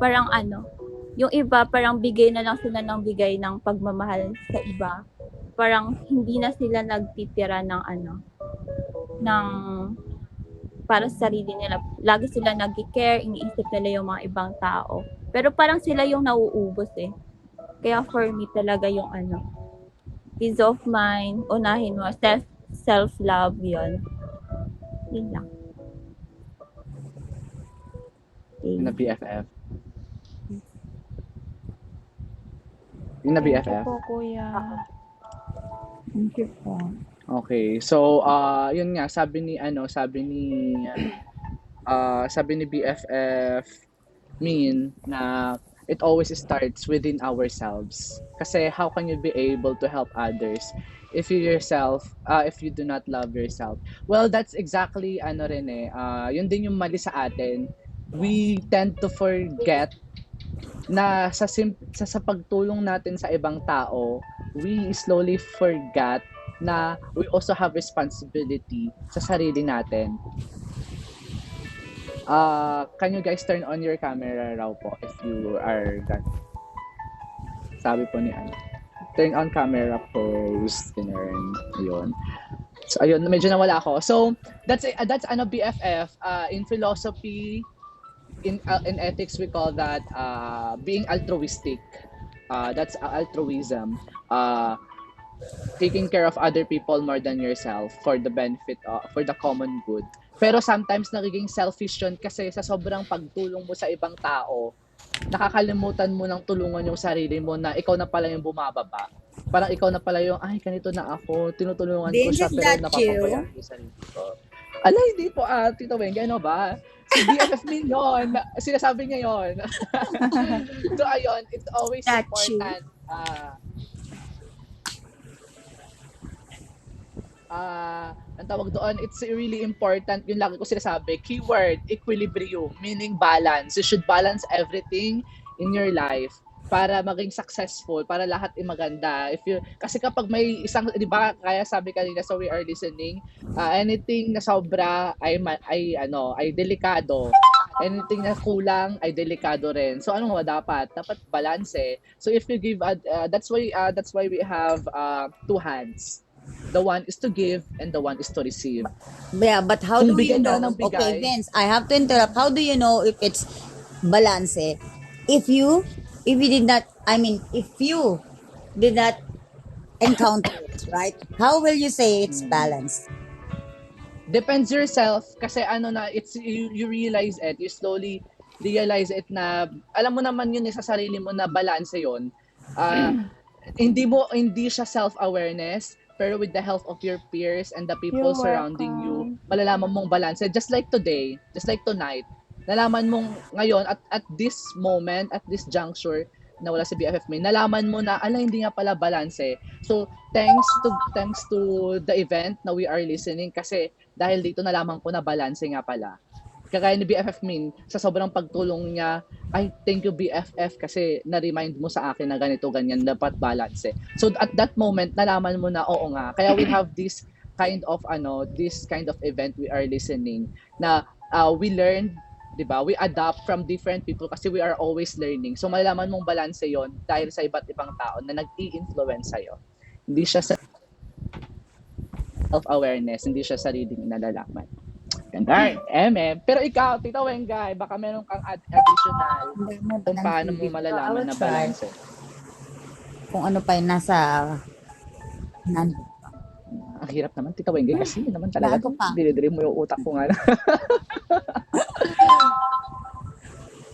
parang ano, yung iba parang bigay na lang sila ng bigay ng pagmamahal sa iba. Parang hindi na sila nagtitira ng ano, ng para sa sarili nila. Lagi sila nag-care, iniisip nila yung mga ibang tao. Pero parang sila yung nauubos eh. Kaya for me talaga yung ano, peace of mind, unahin mo, self-love yun. Yun lang. Yung na Okay. BFF. Yung na Thank you BFF. po, kuya. Thank you po. Okay. So, yun nga, sabi ni BFF Min na it always starts within ourselves. Kasi how can you be able to help others if you do not love yourself? Well, that's exactly ano rin eh, yun din yung mali sa atin. We tend to forget na sa pagtulong natin sa ibang tao, we slowly forget na we also have responsibility sa sarili natin. Can you guys turn on your camera raw po if you are done? Sabi po ni ano. Turn on camera pose. Ganun. Ayun. So, ayun. Medyo nawala ako. So, that's ano BFF. In philosophy, in ethics, we call that being altruistic. That's altruism. Taking care of other people more than yourself for the benefit, for the common good. Pero sometimes nagiging selfish yun kasi sa sobrang pagtulong mo sa ibang tao, nakakalimutan mo ng tulungan yung sarili mo na ikaw na pala yung bumababa. Parang ikaw na pala yung, ay, ganito na ako, tinutulungan ko Vince, siya, is pero that napapabayaan you? ko yung sarili ko. Ala, hindi po, Tito Wengi, ano ba? Si BFF Min yun. Sinasabi niya yun. So, ayun, it's always That you? important, ang tawag doon, it's really important, yung lagi ko sinasabi, keyword, equilibrium, meaning balance. You should balance everything in your life para maging successful, para lahat ay maganda. Kasi kapag may isang, di ba, kaya sabi kanina, so we are listening, anything na sobra ay delikado. Anything na kulang ay delikado rin. So ano nga dapat balance eh. So if you give that's why we have two hands. The one is to give and the one is to receive. Yeah, but how Kung do you bigay ka know? ng Okay, bigay, Vince, I have to interrupt. How do you know if it's balance? If you, if you did not, I mean, if you did not encounter it, right? How will you say it's balanced? depends yourself kasi ano na it's you realize it, you slowly realize it na alam mo naman yun sa sarili mo na balanse yun. Ah, hindi siya self-awareness pero with the help of your peers and the people You're surrounding you, welcome. malalaman mong balanse just like today, just like tonight. Nalaman mong ngayon at this moment, at this juncture na wala si BFF May, nalaman mo na ala hindi nga pala balanse. So thanks to the event na we are listening kasi dahil dito nalaman ko na balanse nga pala. Kagaya ni BFF Min, sa sobrang pagtulong niya, ay, thank you BFF kasi na-remind mo sa akin na ganito, ganyan, dapat balance eh. So at that moment, nalaman mo na, oo nga, kaya we have this kind of event we are listening na we learn, di ba? We adapt from different people kasi we are always learning. So malalaman mong balance yon dahil sa iba't ibang tao na nag-i-influence sa'yo. Hindi siya self-awareness, hindi siya sariling nalalaman. Ganda. Pero ikaw, Tita Wengay, baka meron kang additional kung paano mo I malalaman will na try. balance. Kung ano pa yung nasa, Ang hirap naman, Tita Wengay, kasi yun naman talaga, bago pa. dinidrim mo yung utak ko nga.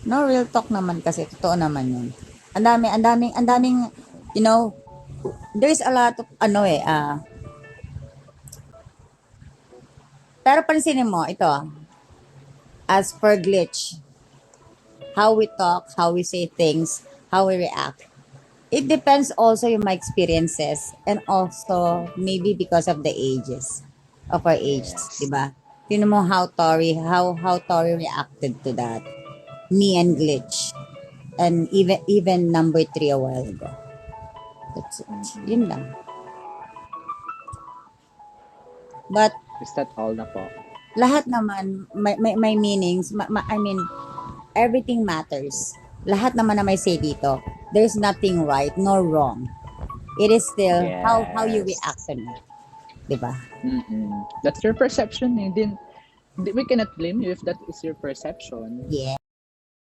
No, real talk naman kasi. Totoo naman yun. Ang daming, you know, there's a lot of, pero pansinin mo, ito, as per glitch, how we talk, how we say things, how we react. It depends also yung my experiences and also maybe because of the ages of our ages, di Yes. ba? Tingnan mo how Tori reacted to that. Me and Glitch. And even number 3 a while ago. That's it. Yun lang. But Is that all na po? lahat naman may meanings. I mean, everything matters. lahat naman na may say dito, there's nothing right nor wrong. It is still how you Yes. react on it. Diba? That's your perception. We cannot blame you if that is your perception. Yeah.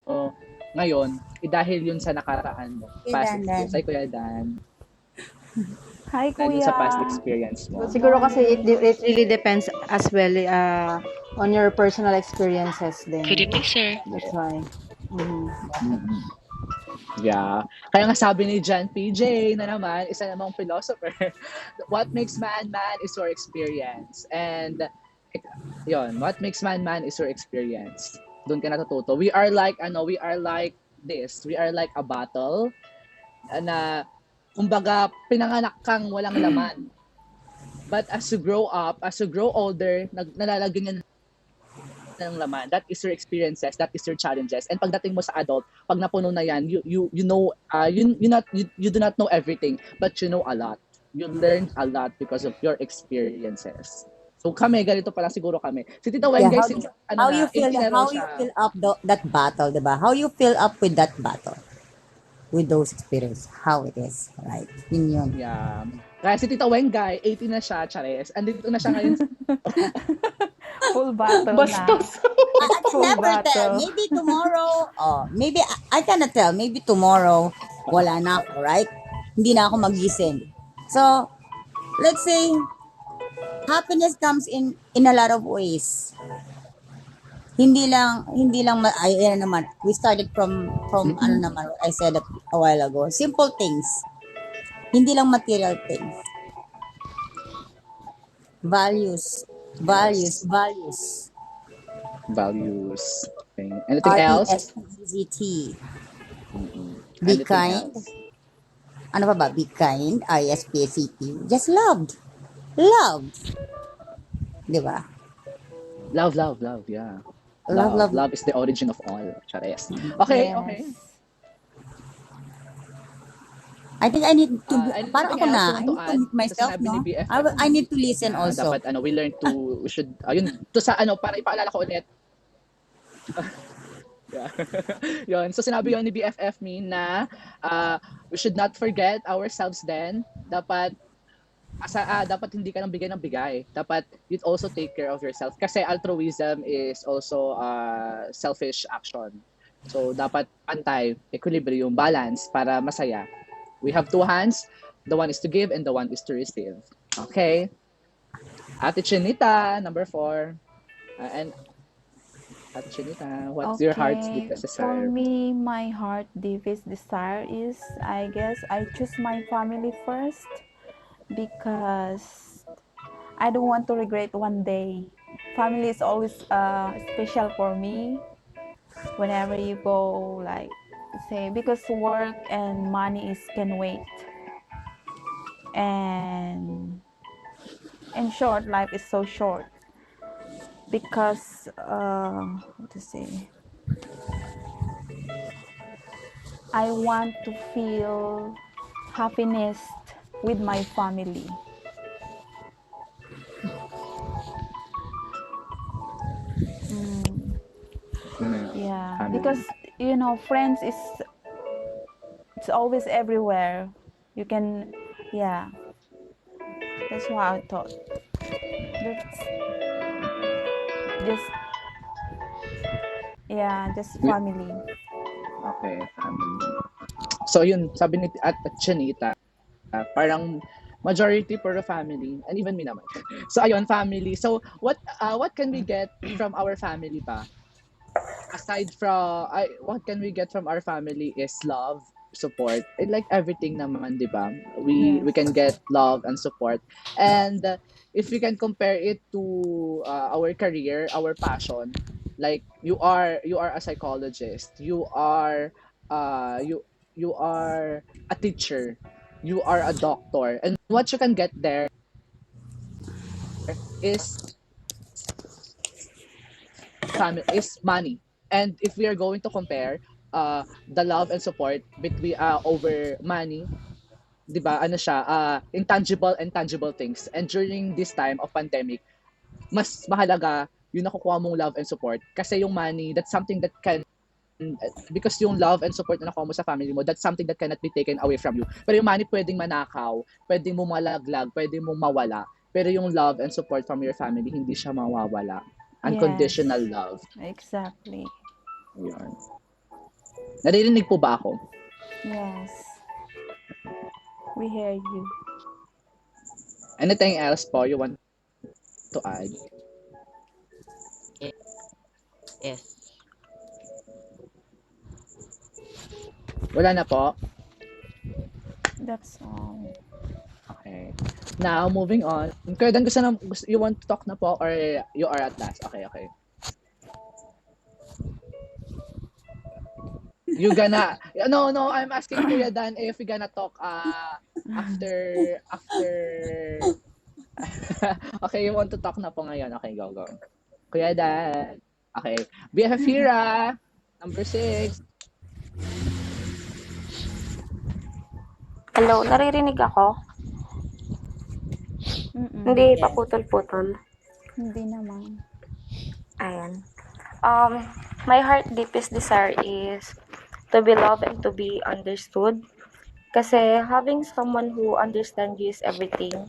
O, ngayon, dahil yun sa nakaraan mo, Okay, past Dan. experience, ay Kuya Dan, Hi, dahil Kuya. sa past experience mo. Good Siguro kasi morning. it really depends as well on your personal experiences din. Good evening, sir. That's why. Mhm. Mm-mm. Yeah. Kaya nga sabi ni John PJ na naman, isa namang philosopher, what makes man man is your experience. And yon, what makes man man is your experience. Doon ka natututo. We are like this. We are like a bottle na kumbaga pinanganak kang walang laman. But as you grow up, as you grow older, nalalagyan niya ng laman. That is your experiences, that is your challenges. And pagdating mo sa adult, pag napuno na yan, you know, you do not know everything, but you know a lot. You learn a lot because of your experiences. So kami, ganito pala siguro kami. Si Tita Wen, Yeah, guys, how you feel 18 na raw how you siya. feel up that battle, diba? How you feel up with that battle, with those experiences, how it is, right? Yun. Yeah. Kaya si Tita Wen, guys, 18 na siya, Chares. Andito na siya ngayon. Full battle na. Bastos. I can Full never tell. battle. Maybe tomorrow, maybe I cannot tell. Maybe tomorrow, wala na ako, right? Hindi na ako magising. So, let's say, happiness comes in a lot of ways. Hindi lang ayan naman. We started from ano naman, what I said a while ago. Simple things. Hindi lang material things. Values. Values. Okay. Anything else? RESPECT. Be Anything kind. else? Ano pa ba? Be kind. RESPECT. Just loved. Loved. Di ba? Love, yeah. Love. Love is the origin of all. Chares. Okay, Yes. okay. I think I need to, Anything parang ako else na, you I want to need to add meet sa myself, sinabi ni no? BFF? I need to listen Na also. dapat we should ayun to sa para ipaalala ko ulit. Yeah. Yun. So sinabi yun ni BFF me na we should not forget ourselves then. Dapat hindi ka nang bigay ng bigay. Dapat you also take care of yourself. Kasi altruism is also selfish action. So dapat pantay, equilibrium, balance para masaya. We have two hands. The one is to give and the one is to receive. Okay. Ate Chinita, number 4. And Ate Chinita, what's your heart's Okay. deepest For desire? me, my heart deepest desire is, I guess, I choose my family first because I don't want to regret one day. Family is always special for me. Whenever you go, like, say, because work and money can wait. And in short, life is so short because what to say, I want to feel happiness with my family. Yeah, Family. because friends is it's always everywhere. You can, yeah. That's why I thought. That's just, yeah, just family. Okay, family. So yun, sabi ni at Chinita, parang majority for the family and even me naman. So ayun, family. So what can we get from our family pa? Aside from what can we get from our family is love, support, and like everything naman, 'di ba? We Yes. can get love and support. And if we can compare it to our career, our passion, like you are a psychologist, you are a teacher, you are a doctor, and what you can get there is is money. And if we are going to compare the love and support between over money, 'di ba? Ano siya, intangible and tangible things. And during this time of pandemic, mas mahalaga yung nakukuha mong love and support kasi yung money, that's something that can because yung love and support na nakuha mo sa family mo, that's something that cannot be taken away from you. Pero yung money pwedeng manakaw, pwedeng mo malaglag, pwedeng mo mawala. Pero yung love and support from your family, hindi siya mawawala. Yes, Unconditional love. exactly. Yun. Naririnig po ba ako? Yes, we hear you. Anything else po you want to add? Yes. Wala na po? That's all. Okay. Now, moving on. Kaya Dan, you want to talk na po or you are at last? Okay, okay. You gonna, no, I'm asking Kuya Dan if we gonna talk after, okay, you want to talk na po ngayon. Okay, go. Kuya Dan. Okay. BFF Hira, number 6. Hello, naririnig ako? Hindi pa putol-putol. Hindi naman. Ayan. My heart deepest desire is to be loved and to be understood. Kasi having someone who understands you is everything.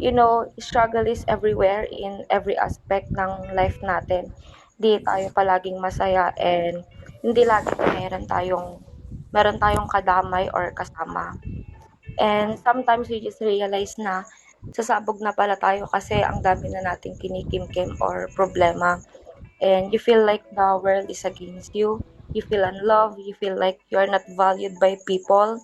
You know, struggle is everywhere in every aspect ng life natin. Di tayo palaging masaya and hindi laging meron tayong kadamay or kasama. And sometimes we just realize na sasabog na pala tayo kasi ang dami na nating kinikimkim or problema. And you feel like the world is against you. You feel unloved. You feel like you're not valued by people.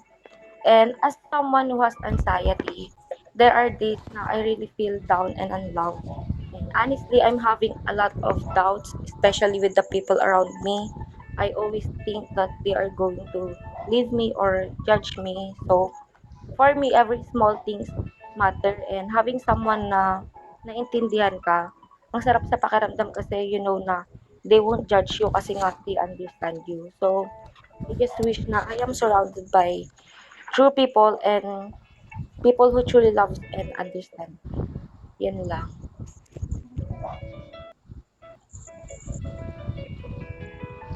And as someone who has anxiety, there are days na I really feel down and unloved. And honestly, I'm having a lot of doubts, especially with the people around me. I always think that they are going to leave me or judge me. So, for me, every small things matter and having someone na naintindihan ka, ang sarap sa pakiramdam kasi you know na they won't judge you kasi nga they understand you. So, I just wish na I am surrounded by true people and people who truly loves and understand. Yan lang.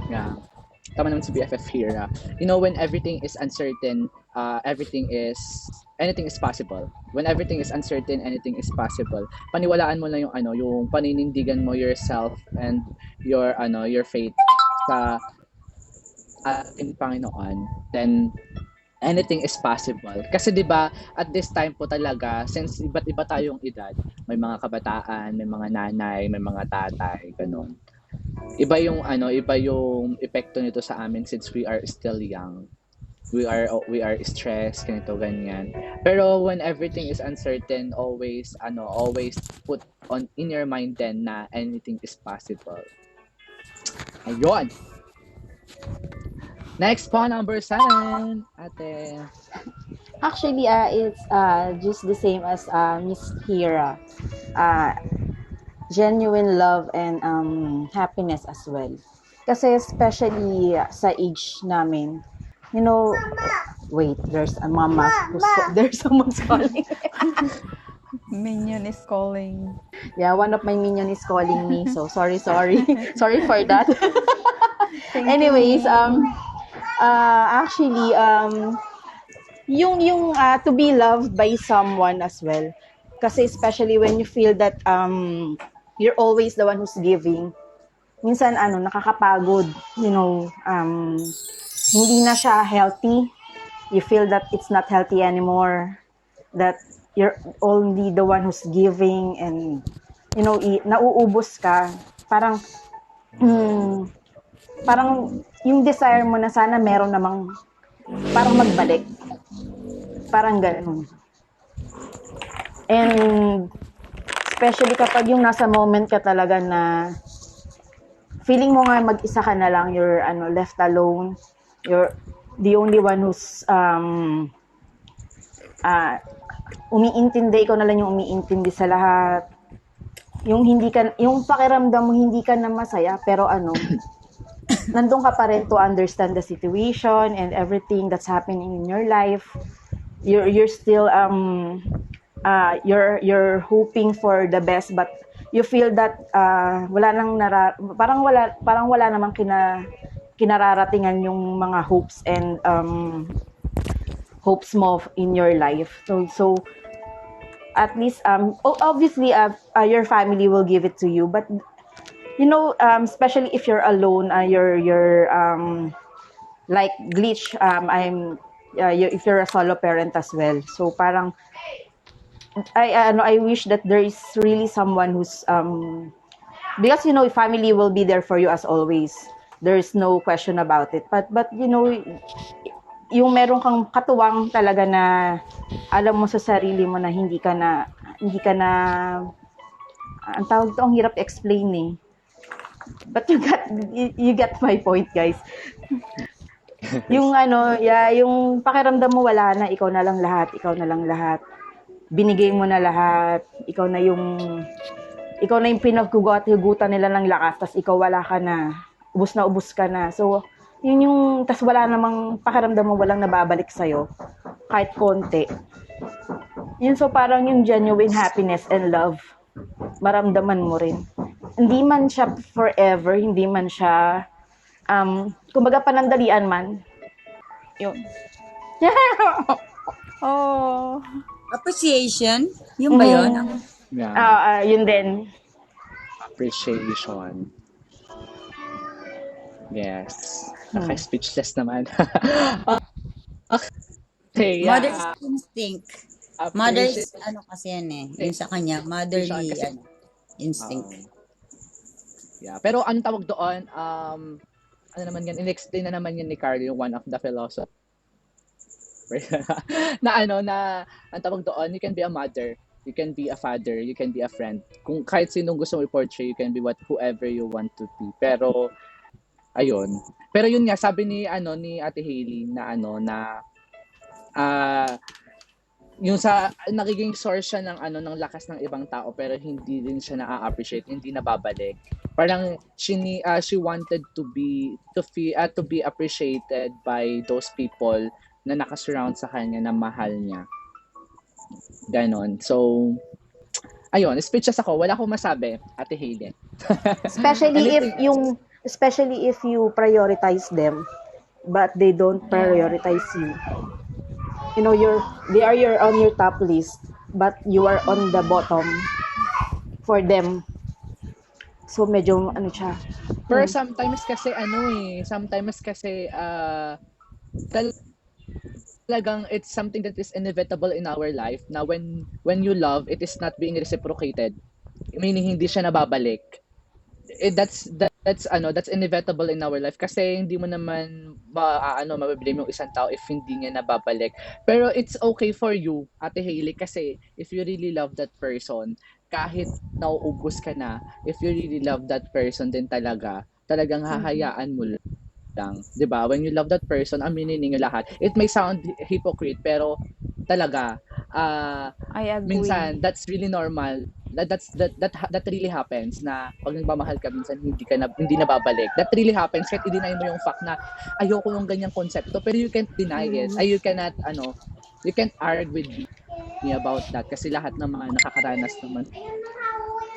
Yeah. Tama naman si BFF Hira. You know, when everything is uncertain, anything is possible. When everything is uncertain, anything is possible. Paniwalaan mo lang yung paninindigan mo yourself and your faith sa ating Panginoon. Then anything is possible. Kasi 'di ba, at this time po talaga, since iba't iba tayong edad, may mga kabataan, may mga nanay, may mga tatay, ganun. Iba yung epekto nito sa amin since we are still young. We are stressed, ganito ganyan. Pero when everything is uncertain, always put on in your mind then na anything is possible. Ayun. Next po, number 7. Ate. Actually, it's just the same as Miss Hira. Genuine love and happiness as well. Kasi especially sa age namin, you know, wait, there's a mama, there's someone's calling. Minion is calling. Yeah, one of my minion is calling me, so sorry. Sorry for that. Anyways, actually, yung to be loved by someone as well. Kasi especially when you feel that you're always the one who's giving, minsan nakakapagod, you know, hindi na siya healthy. You feel that it's not healthy anymore, that you're only the one who's giving and you know, nauubos ka. Parang yung desire mo na sana meron namang parang magbalik. Parang gano'n. And especially kapag yung nasa moment ka talaga na feeling mo nga mag-isa ka na lang, you're left alone, you're the only one who's umiintindi, ikaw na lang yung umiintindi sa lahat. Yung pakiramdam mo hindi ka na masaya pero nandun ka pa rin to understand the situation and everything that's happening in your life. You're still you're hoping for the best but you feel that parang wala namang kinararatingan yung mga hopes and hopes mo in your life. So at least obviously your family will give it to you, but especially if you're alone, you're like Glitch, if you're a solo parent as well. So parang I wish that there is really someone who's because family will be there for you as always. There is no question about it. But yung meron kang katuwang talaga na alam mo sa sarili mo na hindi ka na ang tawag to, ang hirap explain eh. But you get my point, guys. Yung yung pakiramdam mo wala na, ikaw na lang lahat. Binigay mo na lahat. Ikaw na yung pinaghugutan nila ng lakas, tas ikaw wala ka na. Ubus ka na. So, yun yung, tas wala namang pakiramdam mo, walang nababalik sa'yo. Kahit konti. Yun, so parang yung genuine happiness and love, maramdaman mo rin. Hindi man siya forever, hindi man siya, kumbaga panandalian man. Yun. Oh. Appreciation? Yung ba yun? Yeah. Yun din. Appreciation. Yes. Naka-speechless naman. Okay, yeah. Mother's instinct. Mother's, kasi yan eh. Yung sa kanya, motherly, Kasi- instinct. Yeah. Pero ano tawag doon? Ano naman yan? In-explain na naman yan ni Carl, yung one of the philosophers. na ang tawag doon, you can be a mother, you can be a father, you can be a friend. Kung kahit sinong gusto mo i-portray, you can be whoever you want to be. Pero ayun. Pero yun nga, sabi ni Ate Hailey na yung sa nagiging source siya ng lakas ng ibang tao, pero hindi din siya na-appreciate, hindi nababalik. Parang she wanted to be appreciated by those people na nakasurround sa kanya, na mahal niya. Ganon. So, ayun, speechless ako. Wala akong masabi, Ate Hailey. Especially if you prioritize them, but they don't prioritize you. They are on your top list, but you are on the bottom for them. So medyo siya. Pero sometimes kasi talagang it's something that is inevitable in our life, na when you love, it is not being reciprocated. Meaning hindi siya nababalik. That's inevitable in our life, kasi hindi mo naman mabiblame yung isang tao if hindi niya nababalik. Pero it's okay for you, Ate Hailey, kasi if you really love that person, kahit nauubos ka na, if you really love that person din talagang hahayaan mo lang. 'Di ba? When you love that person, aminin niyo lahat. It may sound hypocrite, pero talaga I agree. minsan that's really normal. That really happens, na pag nagmamahal ka minsan hindi nababalik. That really happens kahit i-deny mo yung fact na ayoko yung ganyang konsepto, pero you can't deny it. You can't argue with me about that, kasi lahat ng mga nakakaranas naman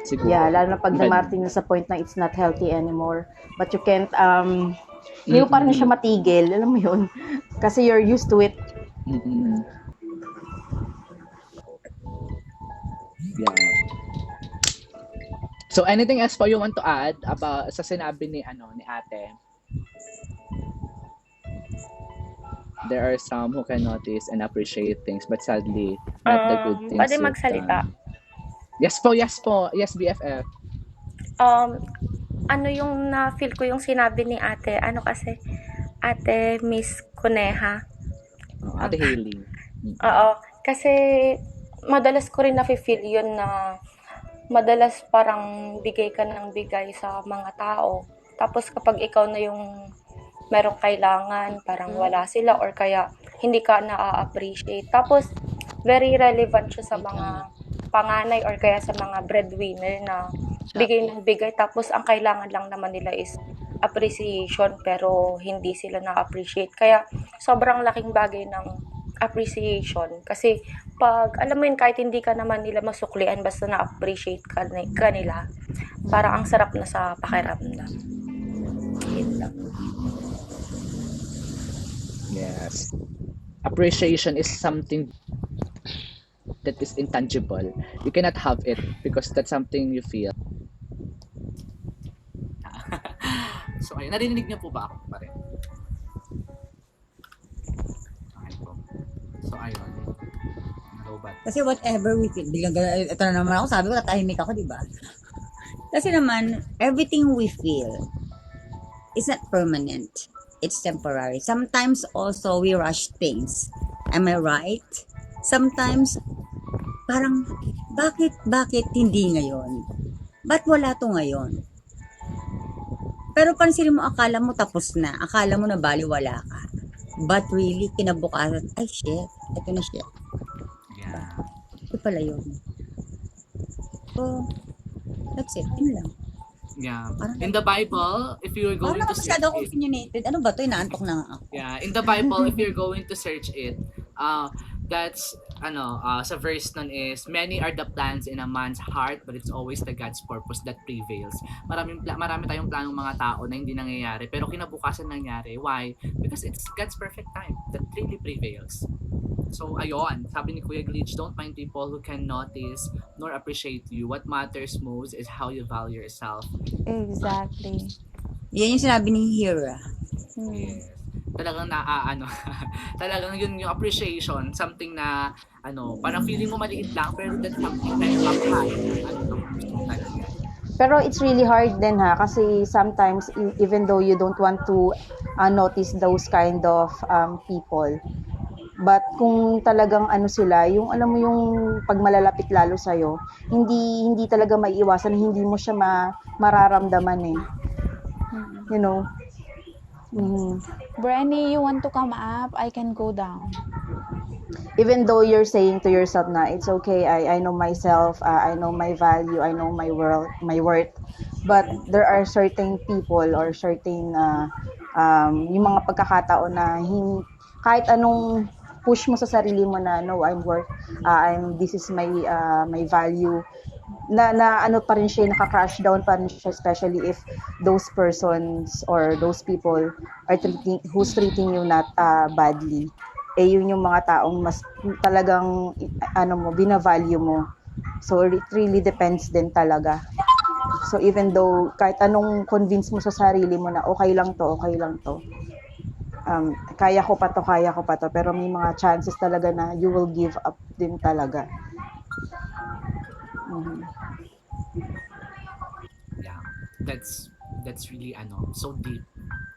siguro. Yeah, lalo na pag dumating na sa point na it's not healthy anymore. But you can't, hindi mo pa rin siya matigil, alam mo yun. Kasi you're used to it. Mm-mm. Yeah. So anything else po you want to add about sa sinabi ni Ate? There are some who can notice and appreciate things, but sadly not the good things. Pwede you've magsalita. done. Yes po. Yes, BFF. Ano yung na-feel ko yung sinabi ni Ate, kasi Ate Miss Coneja. Ate Hailey. Oo, kasi madalas ko rin nafe-feel yun na madalas parang bigay ka ng bigay sa mga tao. Tapos kapag ikaw na yung merong kailangan, parang wala sila or kaya hindi ka na-appreciate. Tapos very relevant siya sa mga panganay or kaya sa mga breadwinner na bigay ng bigay, tapos ang kailangan lang naman nila is appreciation, pero hindi sila na-appreciate. Kaya sobrang laking bagay ng appreciation, kasi pag alam mo yun, kahit hindi ka naman nila masuklian, basta na-appreciate ka nila, parang ang sarap na sa pakiramdam. Yun lang. yes. Appreciation is something that is intangible. You cannot have it because that's something you feel. So, ayun. Narinig niyo po ba ako pa rin? Okay po. So, ayun. Go back. Kasi whatever we feel, biglang ito na naman ako, sabi ko, tatahimik ako, di ba? Kasi naman, everything we feel is not permanent. It's temporary. Sometimes also we rush things. Am I right? Sometimes, parang, bakit hindi ngayon? Ba't wala to ngayon? Pero pansinin mo, akala mo tapos na. Akala mo na baliwala ka. But really, kinabukasan, ay shit, ito na siya. Yeah. Ito pala yun. So, that's it. Yun lang. Yeah. Parang- In the Bible, if you're going Parang to masyado search ako it, opinionated. Ano ba to? Inaantok na nga ako. yeah, in the Bible, if you're going to search it, that's sa verse nun is, many are the plans in a man's heart, but it's always the God's purpose that prevails. Marami tayong planong mga tao na hindi nangyayari, pero kinabukasan nangyari. Why? Because it's God's perfect time that really prevails. So, ayun, sabi ni Kuya Glitch, don't mind people who can notice nor appreciate you. What matters most is how you value yourself. Exactly. Yan yung sinabi ni Hira. Yes. Talagang talagang yun yung appreciation, something na, parang feeling mo maliit lang, pero that's something na napakahal. Gusto mo talaga. Pero it's really hard din kasi sometimes even though you don't want to notice those kind of people, but kung talagang sila, yung alam mo yung pag malalapit lalo sa'yo, hindi talaga maiiwasan, hindi mo siya mararamdaman eh. You know? Brandy, you want to come up? I can go down. Even though you're saying to yourself na it's okay, I know myself, I know my value, I know my worth, but there are certain people or certain yung mga pagkakataon na kahit anong push mo sa sarili mo na no, I'm worth, this is my value, na ano pa rin siya, naka-crash down pa rin siya, especially if those persons or those people are who's treating you not badly. Yun yung mga taong mas talagang bina-value mo. So it really depends din talaga. So even though kahit anong convince mo sa sarili mo na okay lang to, kaya ko pa to, pero may mga chances talaga na you will give up din talaga. Yeah. That's really so deep.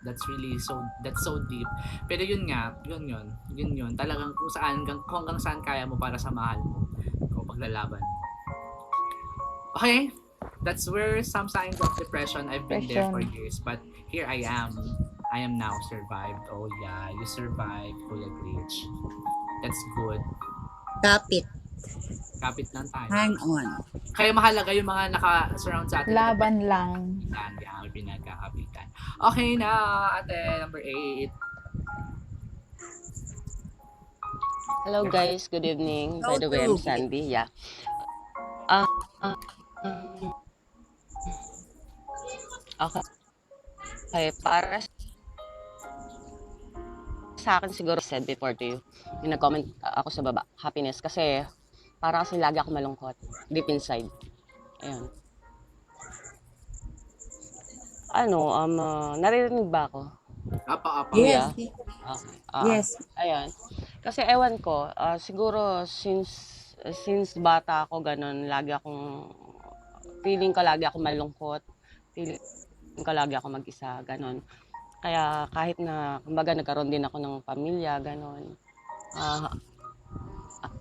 That's so deep. Pero yun nga, yun. Talagang kung hanggang saan kaya mo para sa mahal mo o paglalaban. Okay, that's where some signs of depression. I've been there for years, but here I am. I am now survived. Oh yeah, you survived, Kuya Glitch. That's good. Kapit lang tayo. Hang on. Kaya mahalaga yung mga naka-surround sa atin. Laban lang. Yan, pinagkakapitan. Okay na, ate, number 8. Hello guys, good evening. By the way, I'm Sandy. Yeah. Okay, para sa akin siguro said before to you, yung nag-comment ako sa baba, happiness, kasi para kasi lagi ako malungkot deep inside. Ayan. Naririnig ba ako? Apa. Yes. Yes. Ayan. Kasi ewan ko, siguro since bata ako ganun, feeling ko lagi ako malungkot, feeling ko lagi ako mag-isa, ganun. Kaya kahit na, kumbaga nagkaroon din ako ng pamilya, ganun.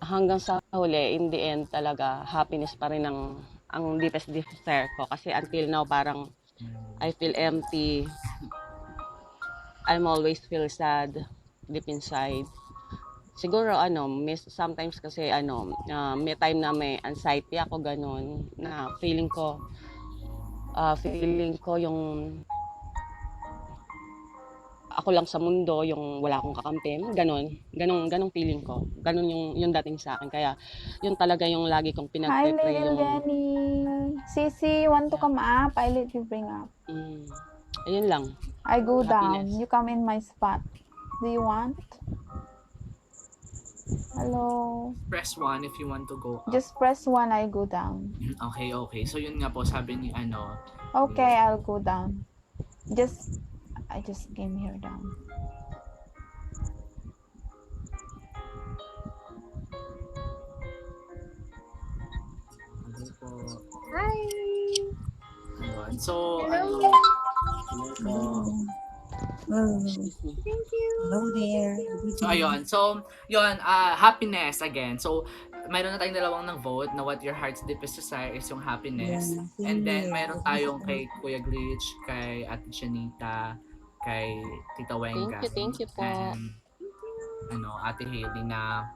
Hanggang sa huli, in the end talaga, happiness pa rin ang deepest desire ko. Kasi until now, parang I feel empty. I'm always feel sad deep inside. Siguro sometimes kasi may time na may anxiety ako ganun, na feeling ko yung ako lang sa mundo, yung wala akong kakampi, ganong feeling ko. Ganon yung dating sa akin. Kaya yun talaga yung lagi kong Hi, pinagpe-pray little yung Jenny. Sisi, you want to come up? I let you bring up. ayun lang. I go down. Happiness. You come in my spot. Do you want? Hello. Press 1 if you want to go up. Just press 1, I go down. Okay. So yun nga po, sabi ni Okay, I'll go down. I just came here down. Ano po. Hi! Ayun. So, Hello. Hello po. Thank you. Hello there. So, ayun. So, yun, happiness again. So, mayroon na tayong dalawang nag-vote na what your heart's deepest desire is yung happiness. Yeah, And then, same mayroon here. tayong kay Kuya Glitch, kay Ate Janita, kay Tita Wenga. Thank you po. And, Ate Hailey na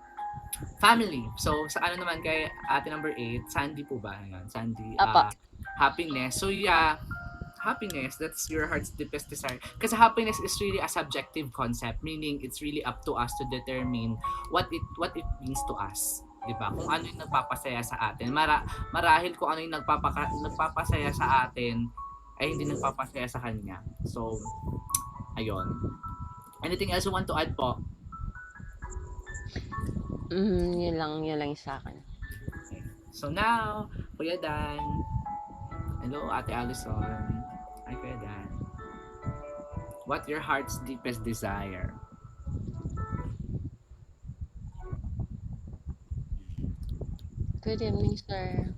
family. So, sa ano naman kay Ate number 8, Sandy po ba? Ayan, Sandy, Apa. happiness. So, yeah, happiness, that's your heart's deepest desire. Kasi happiness is really a subjective concept, meaning it's really up to us to determine what it means to us. 'Di ba? Kung ano yung nagpapasaya sa atin. Marahil kung ano yung nagpapasaya sa atin ay hindi nagpapasaya sa kanya. So, ayun. Anything else you want to add po? Yun lang yung sa akin. So now, Kuya Dan. Hello, Ate Allison. Hi, Kuya Dan. What your heart's deepest desire? Good evening, sir.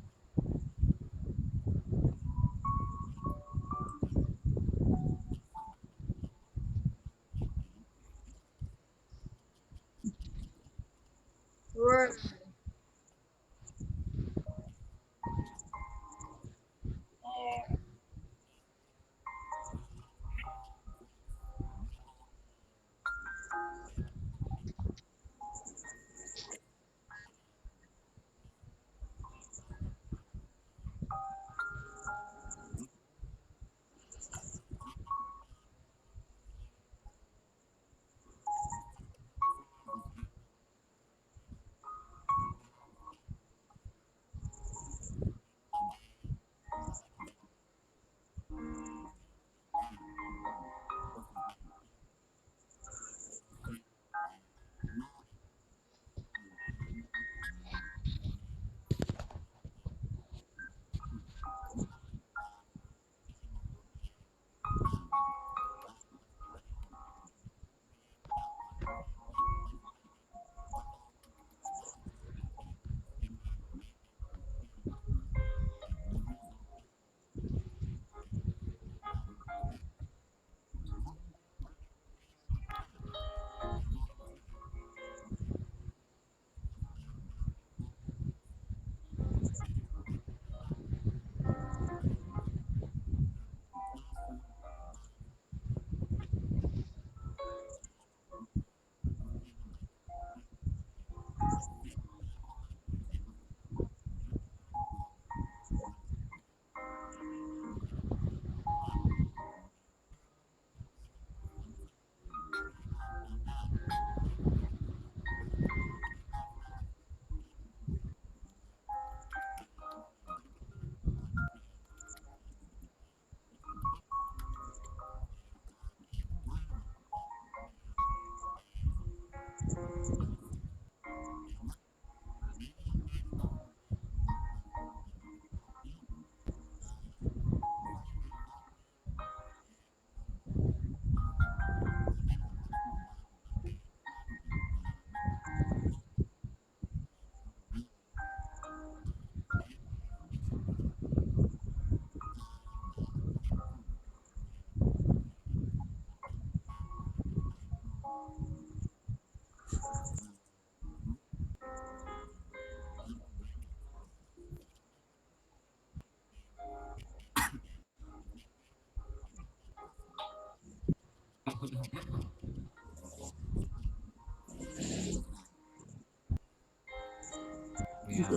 Yeah.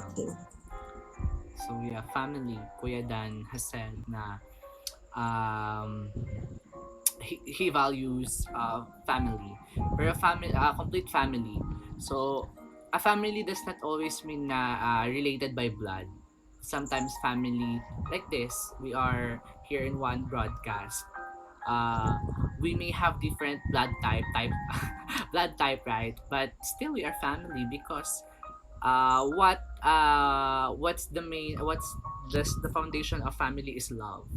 So yeah, family. Kuya Dan has said na he values family. Pero complete family. So a family does not always mean na related by blood. Sometimes family like this, we are here in one broadcast. Uh, we may have different blood type, right? But still we are family because what's the foundation of family is love.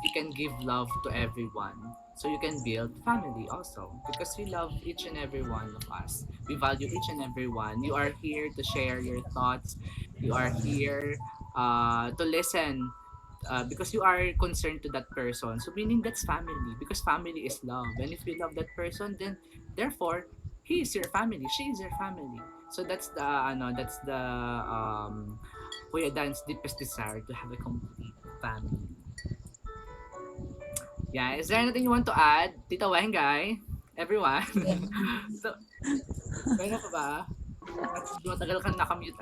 You can give love to everyone, so you can build family also because we love each and every one of us. We value each and every one. You are here to share your thoughts. You are here to listen, because you are concerned to that person. So meaning that's family, because family is love. And if you love that person, then therefore he is your family, she is your family. So that's the Kuya Dan's deepest desire, to have a complete family. Yeah, is there anything you want to add, Tita Wengay? Everyone? So, meron pa ba? At matagal kang nakamute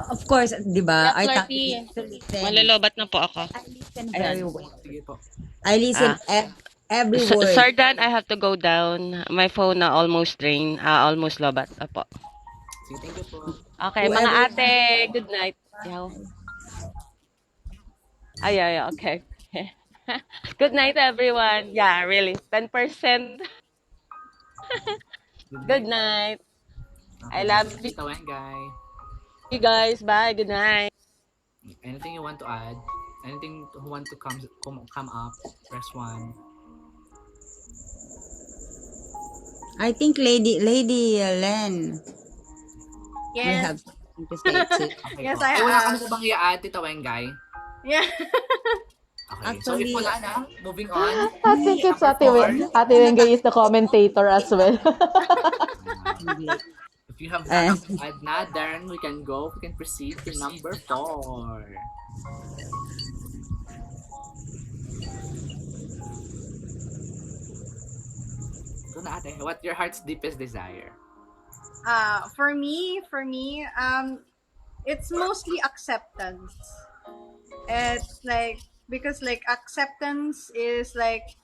Of course, di ba? Yeah, I talk Flirty. to listen. Malalobat na po ako. I listen Ayan. very well. Sige po. I listen Ah. every word. Sir Dan, I have to go down. My phone na almost drained. Almost lobat. Apo. Sige, thank you po. Okay, To mga everyone. ate. Good night. Yaw. Ay, okay. Good night, everyone. Yeah, really. 10%. Good night. I love you Tita Wengay. guys. Bye. Good night. Anything you want to add? Anything who want to come up? Press 1. I think Lady Len may Yes. have something to say too. Okay Yes, po. I Wala have. ka bang i-add, Tita Wengay? Yeah. Okay, so if Actually, wala na, moving on. I think it's Number 4. Ate Wengay is the commentator as well. If you have nothing to add na, then we can proceed to number 4. Go na ate, what your heart's deepest desire? For me, it's mostly acceptance. It's like, because like acceptance is like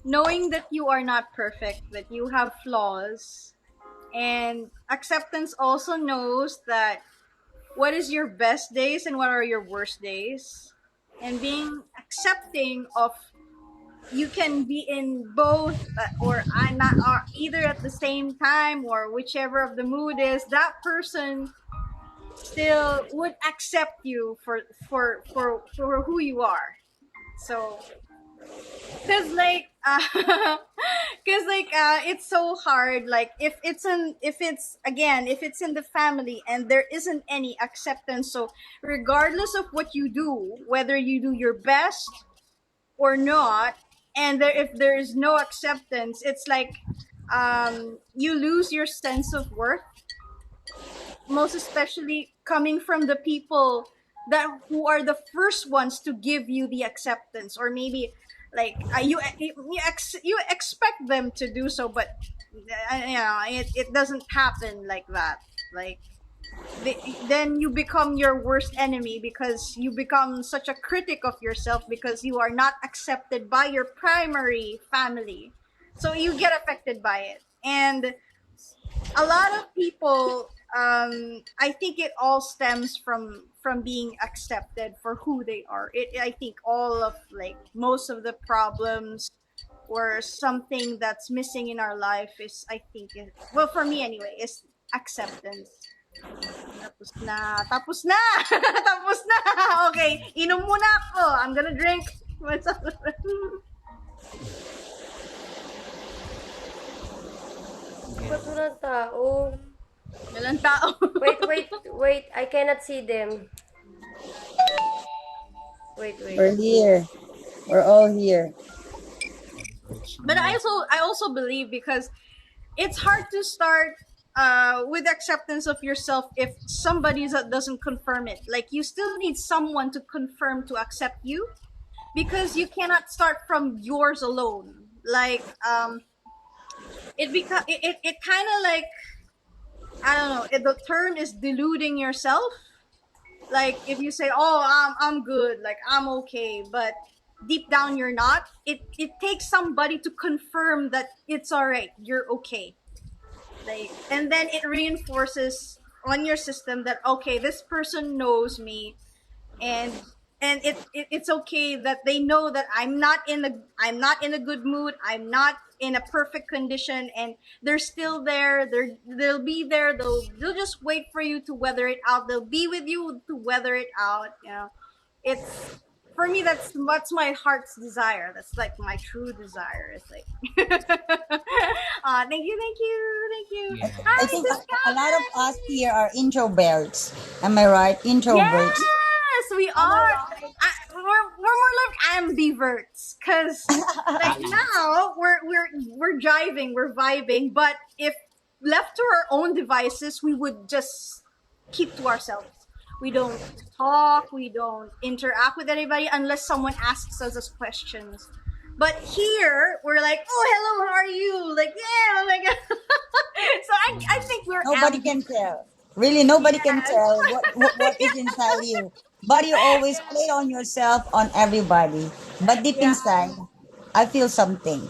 knowing that you are not perfect, that you have flaws, and acceptance also knows that what is your best days and what are your worst days, and being accepting of you can be in both, or I'm not, or either at the same time, or whichever of the mood is, that person still would accept you for who you are. So because like it's so hard, like if it's in the family and there isn't any acceptance, so regardless of what you do, whether you do your best or not, and if there is no acceptance, it's like you lose your sense of worth, most especially coming from the people who are the first ones to give you the acceptance, or maybe like you expect them to do so, but it doesn't happen like that. Like then you become your worst enemy, because you become such a critic of yourself because you are not accepted by your primary family, so you get affected by it. And a lot of people, I think it all stems from being accepted for who they are. I think all of, like, most of the problems or something that's missing in our life is, I think, well, for me anyway, is acceptance. Tapos na. Tapos na. Tapos na. Okay, inom muna ako. I'm gonna drink. Ba't walang tao? Walang tao. Wait. I cannot see them. Wait. We're here. We're all here. But I also believe, because it's hard to start with acceptance of yourself if somebody doesn't confirm it. Like, you still need someone to confirm to accept you, because you cannot start from yours alone. Like it kind of like, I don't know. The term is deluding yourself. Like, if you say, "Oh, I'm good," like I'm okay, but deep down you're not. It takes somebody to confirm that it's all right, you're okay. Like, and then it reinforces on your system that, okay, this person knows me, and and it's okay that they know that I'm not in a good mood, I'm not in a perfect condition, and they're still there. They'll be there. They'll just wait for you to weather it out. They'll be with you to weather it out. It's for me, that's my heart's desire. That's like my true desire. It's like thank you. Yeah. I Hi, think Sis a lot of us Connie. here are introverts. Am I right? Introverts. Yes, we are. We're more like ambiverts, cause like now we're jiving, we're vibing. But if left to our own devices, we would just keep to ourselves. We don't talk. We don't interact with anybody unless someone asks us questions. But here we're like, oh hello, how are you? Like yeah, like so I think we're Nobody can tell. Really, nobody can yes. tell what is inside you. But you always play on yourself, on everybody. But deep Yeah, inside, I feel something,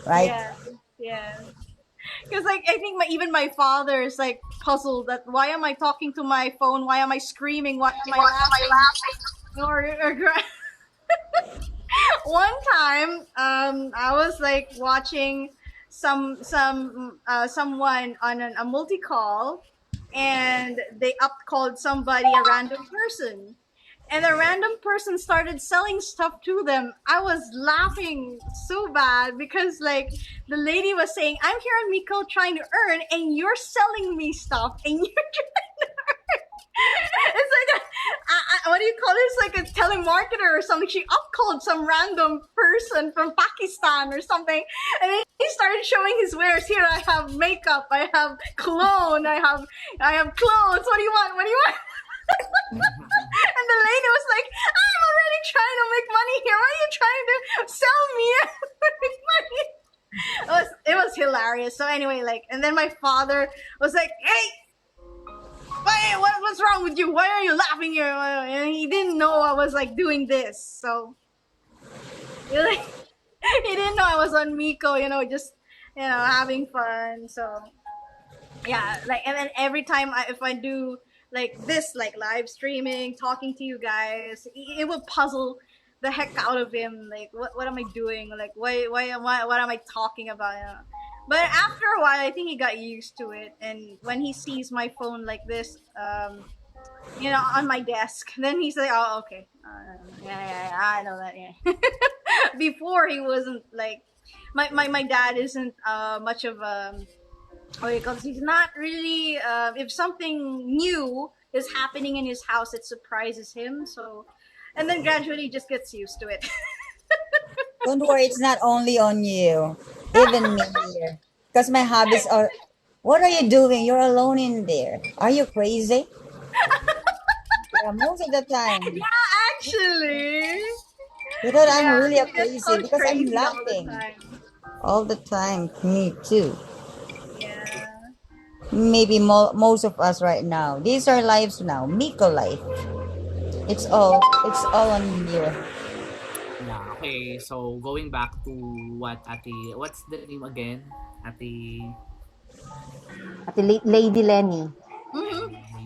right? yeah, yeah. Because like I think even my father is like puzzled that why am I talking to my phone? Why am I screaming? Why am I laughing? One time, I was like watching someone on a multi call, and they up called somebody, a random person, and the random person started selling stuff to them. I was laughing so bad because like the lady was saying, "I'm here on Miko trying to earn, and you're selling me stuff, and you're it's like what do you call it? It's like a telemarketer or something. She upcalled some random person from Pakistan or something, and then he started showing his wares. Here, I have makeup, I have cologne, I have clothes. What do you want? What do you want? And the lady was like, I'm already trying to make money here. Why are you trying to sell me? Make money? It was hilarious. So anyway, like, and then my father was like, hey, what's wrong with you? Why are you laughing here? And he didn't know I was like doing this. So he, like, he didn't know I was on Miko, just having fun. So yeah, like, and then every time if I do like this, like live streaming, talking to you guys, it will puzzle the heck out of him. Like, what am I doing? Like, what am I talking about? But after a while, I think he got used to it. And when he sees my phone like this, on my desk, then he's like, oh, okay. Yeah, I know that, yeah. Before, he wasn't like, my dad isn't much of a, what do you call this? He's not really, if something new is happening in his house, it surprises him. So, and then gradually he just gets used to it. Don't worry, it's not only on you. Even me here. Because my hobbies are, what are you doing? You're alone in there. Are you crazy? Yeah, most of the time. Yeah, actually. Because I'm Yeah, really a he gets crazy so because I'm crazy all the laughing time. all the time. Me too. Yeah. Maybe most of us right now. These are lives now. Miko life. It's all on you. Yeah, okay. So going back to what's the name again? Ate Lady Lenny.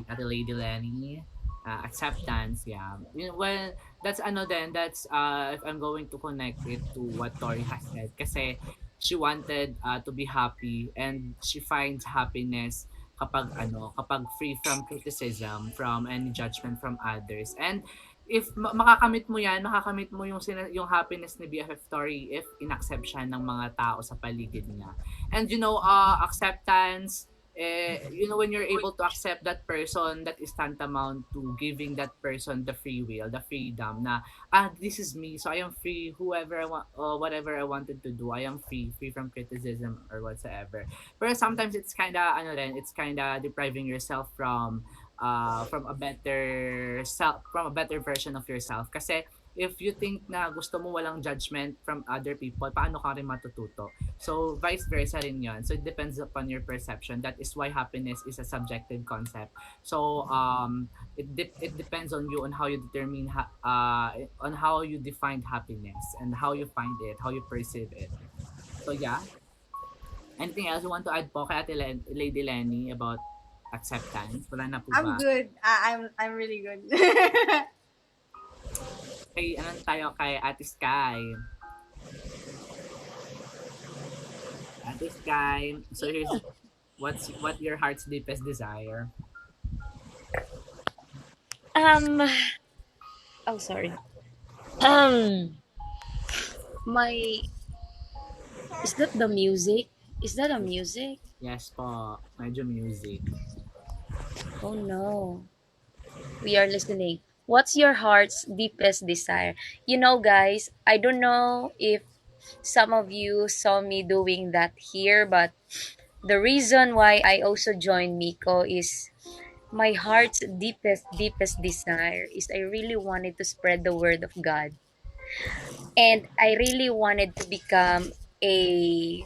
Ate Lady Lenny. Acceptance, yeah. Well, that's if I'm going to connect it to what Tori has said. Kasi she wanted to be happy, and she finds happiness kapag free from criticism, from any judgment from others. And if makakamit mo yung happiness ni BFF Tori if inaccept siya ng mga tao sa paligid niya. And acceptance, when you're able to accept that person, that is tantamount to giving that person the free will, the freedom na, this is me, so I am free, whoever I want, whatever I wanted to do, I am free from criticism or whatsoever. But sometimes it's it's kinda depriving yourself from a better version of yourself. Kasi if you think na gusto mo walang judgment from other people, paano ka rin matututo? So, vice versa rin yun. So, it depends upon your perception. That is why happiness is a subjective concept. So, it depends on you on how you determine, on how you define happiness and how you find it, how you perceive it. So, yeah. Anything else you want to add po kay Ate Lady Lenny about acceptance? Wala na po I'm ba? good. I'm really good. Kay, ano tayo kay Ate Sky. Ate Sky, so here's what your heart's deepest desire. Um, oh, sorry. Um, my, is that the music? Is that a music? Yes po, medyo music. Oh no. We are listening. What's your heart's deepest desire? You know, guys, I don't know if some of you saw me doing that here, but the reason why I also joined Miko is my heart's deepest desire is I really wanted to spread the word of God. And I really wanted to become a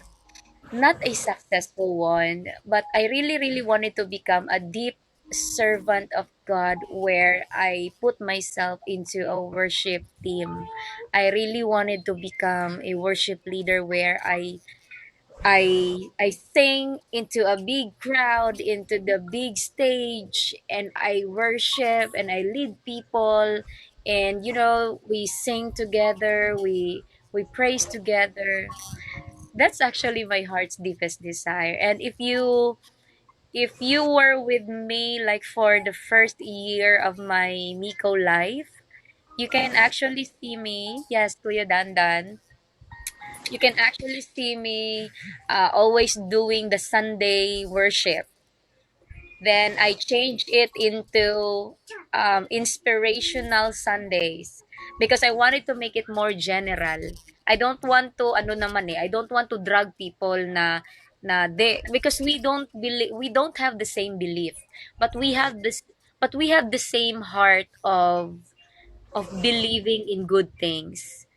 not a successful one, but I really wanted to become a deep servant of God where I put myself into a worship team. I really wanted to become a worship leader where I sing into a big crowd, into the big stage, and I worship and I lead people, and we sing together, we praise together. That's actually my heart's deepest desire. And if you were with me like for the first year of my Miko life, you can actually see me. Yes, Kuya Dandan. You can actually see me always doing the Sunday worship. Then I changed it into inspirational Sundays because I wanted to make it more general. I don't want to I don't want to drag people na they because we don't have the same belief, but we have the same heart of believing in good things.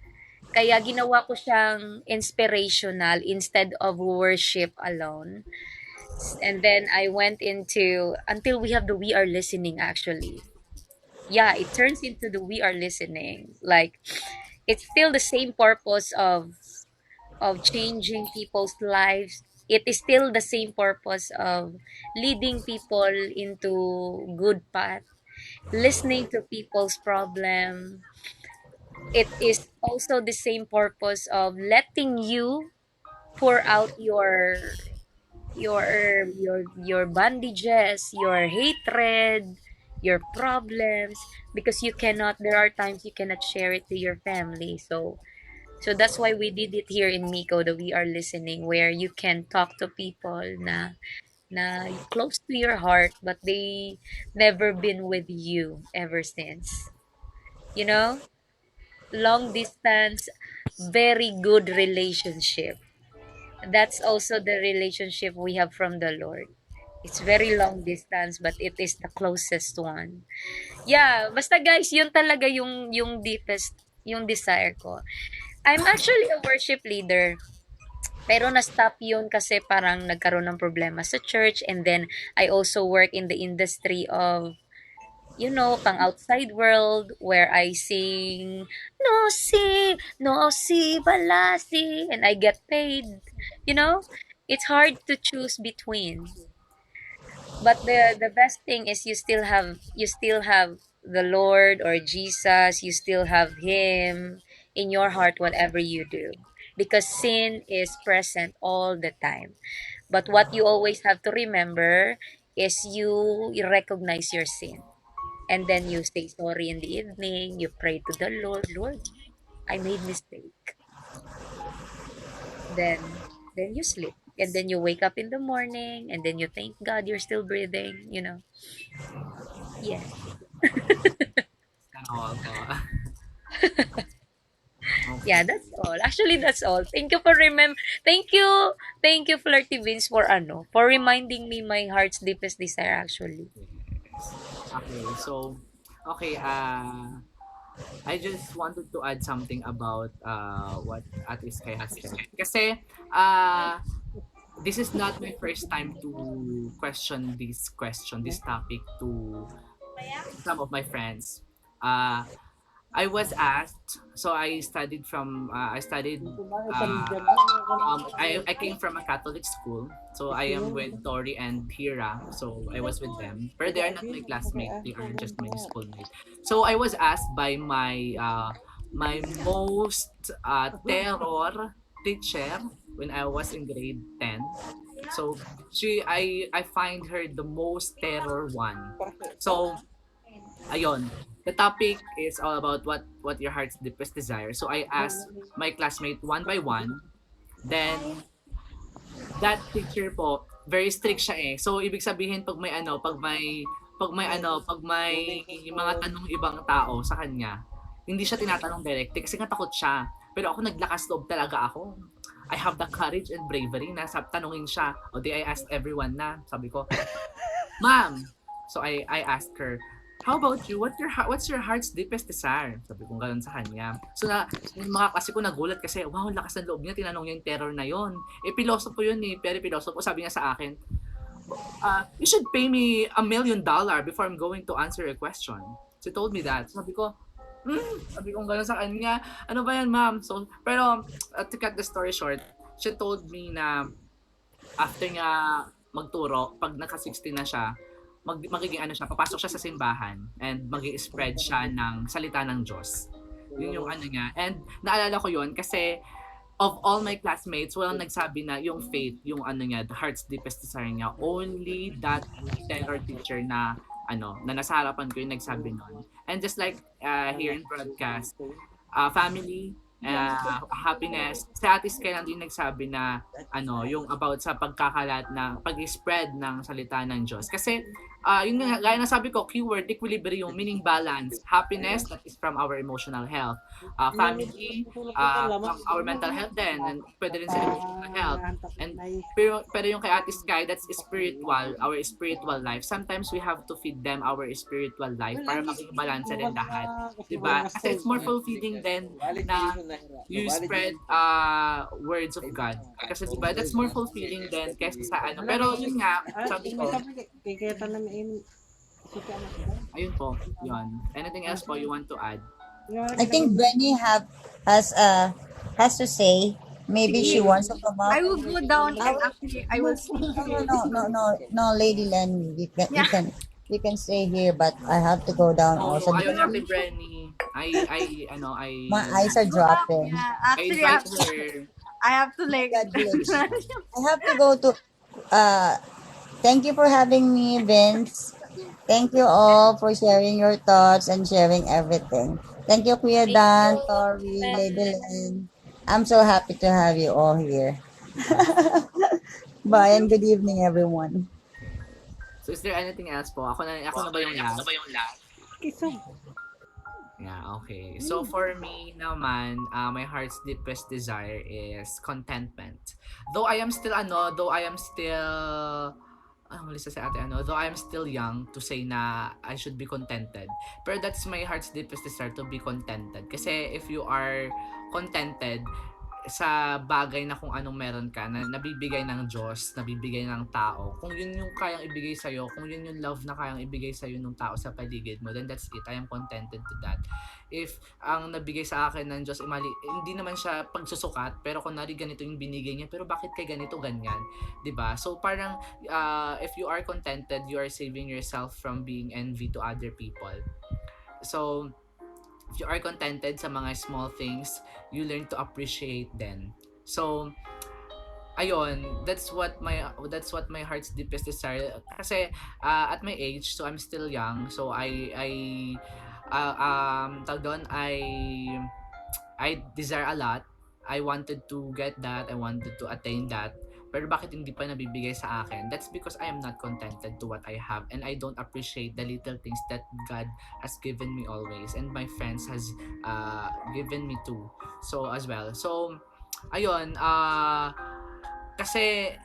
Kaya ginawa ko siyang inspirational instead of worship alone. And then I went into until we have the we are listening actually. Yeah, it turns into the we are listening. Like it's still the same purpose of changing people's lives. It is still the same purpose of leading people into good path, listening to people's problem. It is also the same purpose of letting you pour out your bandages, your hatred, your problems, because you cannot there are times you cannot share it to your family. So that's why we did it here in Miko, that we are listening, where you can talk to people na close to your heart, but they never been with you ever since. You know, long distance, very good relationship. That's also the relationship we have from the Lord. It's very long distance, but it is the closest one. Yeah, basta guys, yun talaga yung deepest, yung desire ko. I'm actually a worship leader. Pero na-stop yun kasi parang nagkaroon ng problema sa church, and then I also work in the industry of pang outside world where I sing no si balasi, and I get paid. You know, it's hard to choose between. But the best thing is you still have the Lord or Jesus, you still have him in your heart whatever you do. Because sin is present all the time. But what you always have to remember is you recognize your sin, and then you say sorry in the evening, you pray to the Lord, Lord, I made mistake. Then you sleep. And then you wake up in the morning, and then you thank God you're still breathing. Yes. Sana all po. Yeah, that's all. Actually, that's all. Thank you for thank you. Thank you, Flirty Vince, for reminding me my heart's deepest desire actually. Okay, so okay, I just wanted to add something about what Ate Sky has said. Kasi this is not my first time to question this topic to some of my friends. Uh I was asked, so I studied, I came from a Catholic school, so I am with Tori and Hira, so I was with them. But they are not my classmate, they are just my schoolmate. So I was asked by my most terror teacher when I was in grade 10. So I find her the most terror one. So ayun, the topic is all about what your heart's deepest desire. So I asked my classmate one by one. Then that teacher po, very strict siya eh. So ibig sabihin pag may mga tanong ibang tao sa kanya, hindi siya tinatanong directly kasi nga takot siya. Pero ako naglakas loob talaga ako. I have the courage and bravery na tanungin siya. O di I asked everyone na. Sabi ko, Ma'am. So I asked her, how about you? What's your heart's deepest desire? Sabi ko gano'n sa kanya. So yung mga klase ko nagulat kasi, wow, lakas ng loob niya, tinanong niya yung terror na yon. Eh, pilosopo yun eh, pero pilosopo, sabi niya sa akin, you should pay me $1 million before I'm going to answer your question. She told me that. Sabi ko gano'n sa kanya, ano ba yan, ma'am? So, pero, to cut the story short, she told me na after niya magturo, pag naka-16 na siya, magiging ano siya, papasok siya sa simbahan and mag-i-spread siya ng salita ng Diyos. Yun yung ano niya. And naalala ko yun kasi of all my classmates, walang nagsabi na yung faith, yung ano niya, the heart's deepest desire niya. Only that terror teacher na na nasa harapan ko yung nagsabi nun. And just like here in broadcast, family, happiness. Si Ate Sky lang din nagsabi na yung about sa pagkakalat na pag-spread ng salita ng Diyos. Kasi yun nga, gaya na sabi ko, keyword equilibrium, meaning balance. Happiness, that is from our emotional health. Family, from our mental health din, and pwede rin sa emotional health. And pero yung kay Ate Sky, that's spiritual, our spiritual life. Sometimes we have to feed them our spiritual life para maging balance din lahat. Diba? Kasi it's more fulfilling din na you spread words of God. Kasi diba, that's more fulfilling than kaysa sa ano. Pero yun nga, sabi ko, ayun po, yun. Anything else po you want to add? I think Brenny has to say. Maybe she wants to come up. I will go down and actually I will speak. No, Lady Len, you can stay here, but I have to go down also. Ayaw natin, Brenny. My eyes are dropping. Yeah, I actually, invite her. I have to like. I have to go to. Thank you for having me, Vince. Thank you all for sharing your thoughts and sharing everything. Thank you, Kuya Dan, Tori, Lady Lynn. I'm so happy to have you all here. Bye and good evening, everyone. So is there anything else po? Ako na ba yung last? Yeah, okay. So for me naman, my heart's deepest desire is contentment. Though I am still though I am still young to say na I should be contented. Pero that's my heart's deepest desire, to be contented. Kasi if you are contented sa bagay na kung anong meron ka, na nabibigay ng Diyos, nabibigay ng tao, kung yun yung kayang ibigay sa'yo, kung yun yung love na kayang ibigay sa'yo ng tao sa paligid mo, then that's it. I am contented to that. If ang nabigay sa akin ng Diyos, hindi naman siya pagsusukat, pero kunwari ganito yung binigay niya, pero bakit kay ganito, ganyan? 'Di ba? So parang, if you are contented, you are saving yourself from being envy to other people. So, if you are contented sa mga small things, you learn to appreciate them. So, ayun, that's what my heart's deepest desire. Kasi at my age, so I'm still young, so I desire a lot. I wanted to get that, I wanted to attain that. Pero bakit hindi pa nabibigay sa akin? That's because I am not contented to what I have, and I don't appreciate the little things that God has given me always, and my friends has given me too. So as well. So ayun, kasi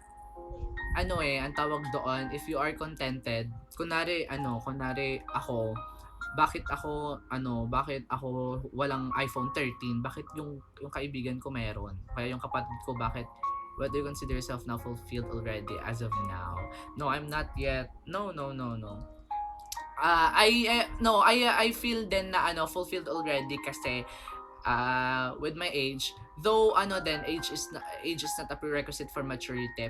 ang tawag doon, if you are contented, kunwari ako, bakit ako walang iPhone 13? Bakit yung kaibigan ko meron? Kaya yung kapatid ko, bakit? What do you consider yourself now fulfilled already as of now? No, I'm not yet. No. I feel then na fulfilled already kasi with my age, though age is not a prerequisite for maturity,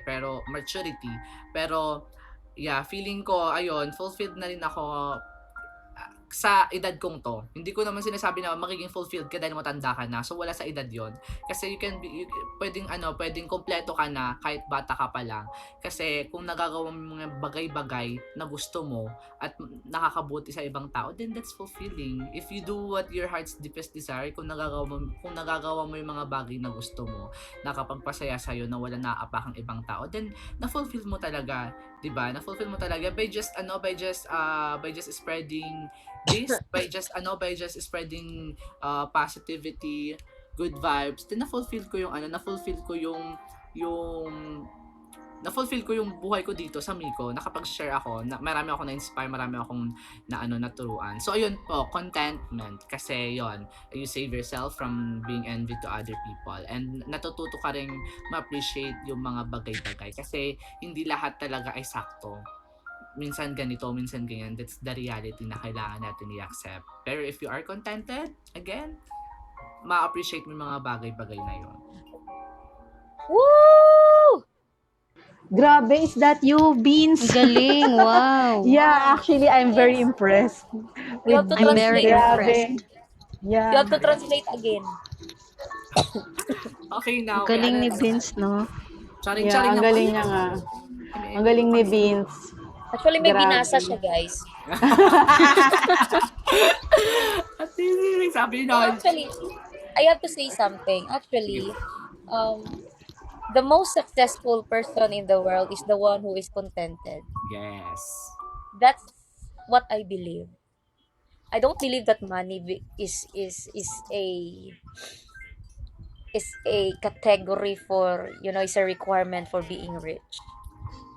pero yeah, feeling ko ayun, fulfilled na rin ako sa edad kong to. Hindi ko naman sinasabi na magiging fulfilled ka dahil matanda ka na. So wala sa edad 'yon. Kasi pwedeng kompleto ka na kahit bata ka pa lang. Kasi kung nagagawa mo yung mga bagay-bagay na gusto mo at nakakabuti sa ibang tao, then that's fulfilling. If you do what your heart's deepest desire, kung nagagawa mo yung mga bagay na gusto mo, nakapagpasaya sa iyo na wala naaapakang ibang tao, then na-fulfill mo talaga, 'di ba? Na-fulfill mo talaga by just spreading spreading positivity, good vibes. Then na-fulfill ko yung buhay ko dito sa Miko. Nakapag-share ako, marami ako na-inspire, marami akong naturuan. So ayun po, contentment, kasi yon, you save yourself from being envy to other people, and natututo ka ring ma-appreciate yung mga bagay-bagay kasi hindi lahat talaga ay sakto. Minsan ganito, minsan ganyan. That's the reality na kailangan natin i-accept. Pero if you are contented, again, ma-appreciate mo yung mga bagay-bagay na yun. Woo! Grabe, is that you, Beans? Galing, wow. Yeah, actually, I'm very impressed. You have to I'm very translate. impressed. Yeah. You have to translate again. Okay, now. Ang galing ni Vince, no? Charing-charing ang galing niya nga. Ang galing ni Beans. Actually, may Grabe. binasa siya, guys. At sabi nun. Actually, I have to say something. Actually, the most successful person in the world is the one who is contented. Yes. That's what I believe. I don't believe that money is a category for, is a requirement for being rich.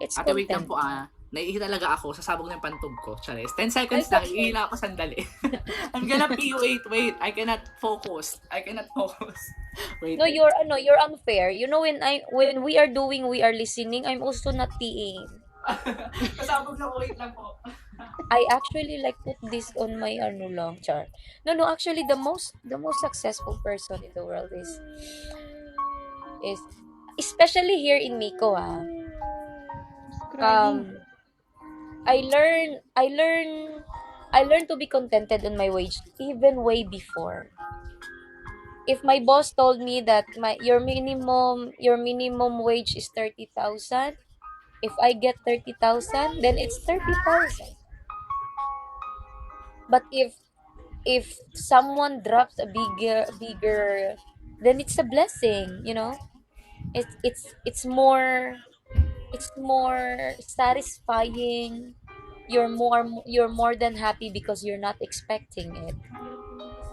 It's Ate, wait lang content. po naiihi talaga ako, sasabog na yung pantog ko. Charis. 10 seconds lang, ihila ako sandali. I'm gonna pee, wait. I cannot focus. Wait. No, you're unfair. When we are listening, I'm also not peeing. Sasabog na po, wait lang po. I actually put this on my long chart. No, actually the most successful person in the world is especially here in Miko, I learned to be contented on my wage even way before. If my boss told me that your minimum wage is 30,000, if I get 30,000, then it's 30,000. But if someone drops a bigger, then it's a blessing, It's more satisfying. You're more than happy because you're not expecting it.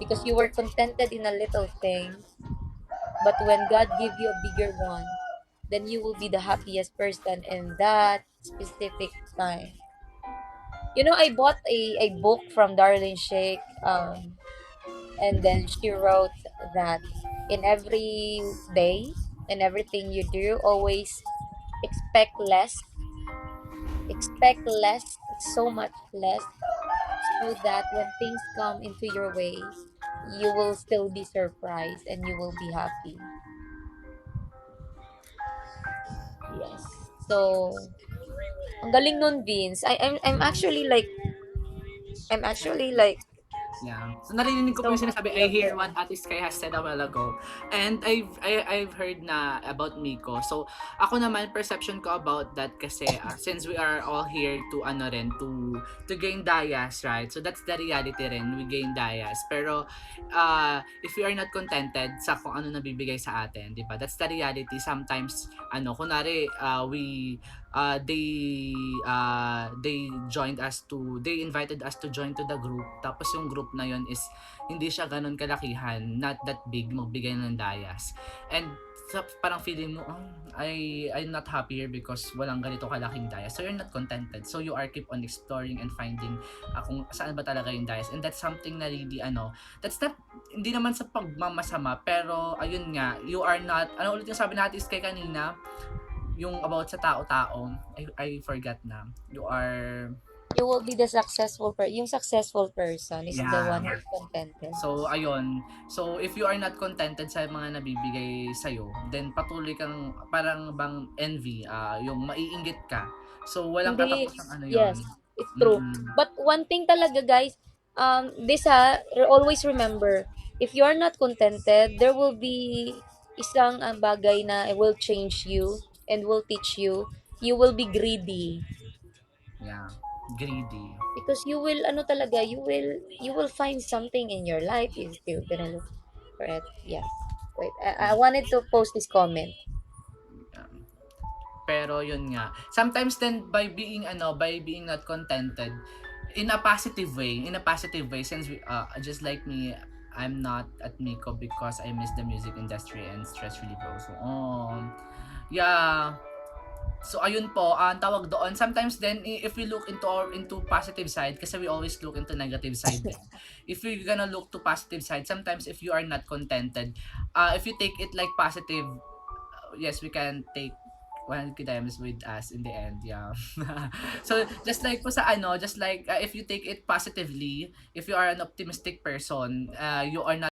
Because you were contented in a little thing. But when God give you a bigger one, then you will be the happiest person in that specific time. I bought a book from Darlene Shake, and then she wrote that in every day, in everything you do, always expect less, so much less, so that when things come into your way, you will still be surprised and you will be happy. Yes. So, ang galing nun, Vince. I'm actually like Yeah. So narinig ko po yung So sinasabi, happy I hear again. what Ate Sky has said a while ago. And I've heard na about Miko. So ako naman, perception ko about that kasi since we are all here to to gain dayas, right? So that's the reality rin, we gain dayas. Pero if we are not contented sa kung ano nabibigay sa atin, 'di ba? That's the reality. Sometimes kunwari they invited us to join to the group, tapos yung group na yon is hindi siya ganun kalakihan, not that big, magbigay ng dayas, and parang feeling mo I'm not happy here because walang ganito kalaking dayas, so you're not contented, so you are keep on exploring and finding kung saan ba talaga yung dayas, and that's something na really that's not, hindi naman sa pagmamasama, pero ayun nga, you are not, ulit yung sabi natin is kay kanina, yung about sa tao-tao, I forgot na. You are You will be the yung successful person is the Yeah. one who's contented. So, ayun. So, if you are not contented sa mga nabibigay sa'yo, then patuloy kang parang bang envy, yung maiinggit ka. So, walang Hindi, katapusang ano yun. yes, it's true. But one thing talaga guys, always remember, if you are not contented, there will be isang bagay na it will change you and will teach you. You will be greedy. Yeah. Greedy. Because you will, ano talaga, you will find something in your life. You're still gonna look for it. Yes. Wait, I wanted to post this comment. Yeah. Pero yun nga. Sometimes then by being not contented in a positive way since just like me, I'm not at Miko because I miss the music industry and stress reliever. So yeah. So ayun po, ang tawag doon. Sometimes then if we look into positive side kasi we always look into negative side din. If you're gonna look to positive side, sometimes if you are not contented, if you take it like positive, yes, we can take one kilometers with us in the end, yeah. So just like po sa just like if you take it positively, if you are an optimistic person, you are not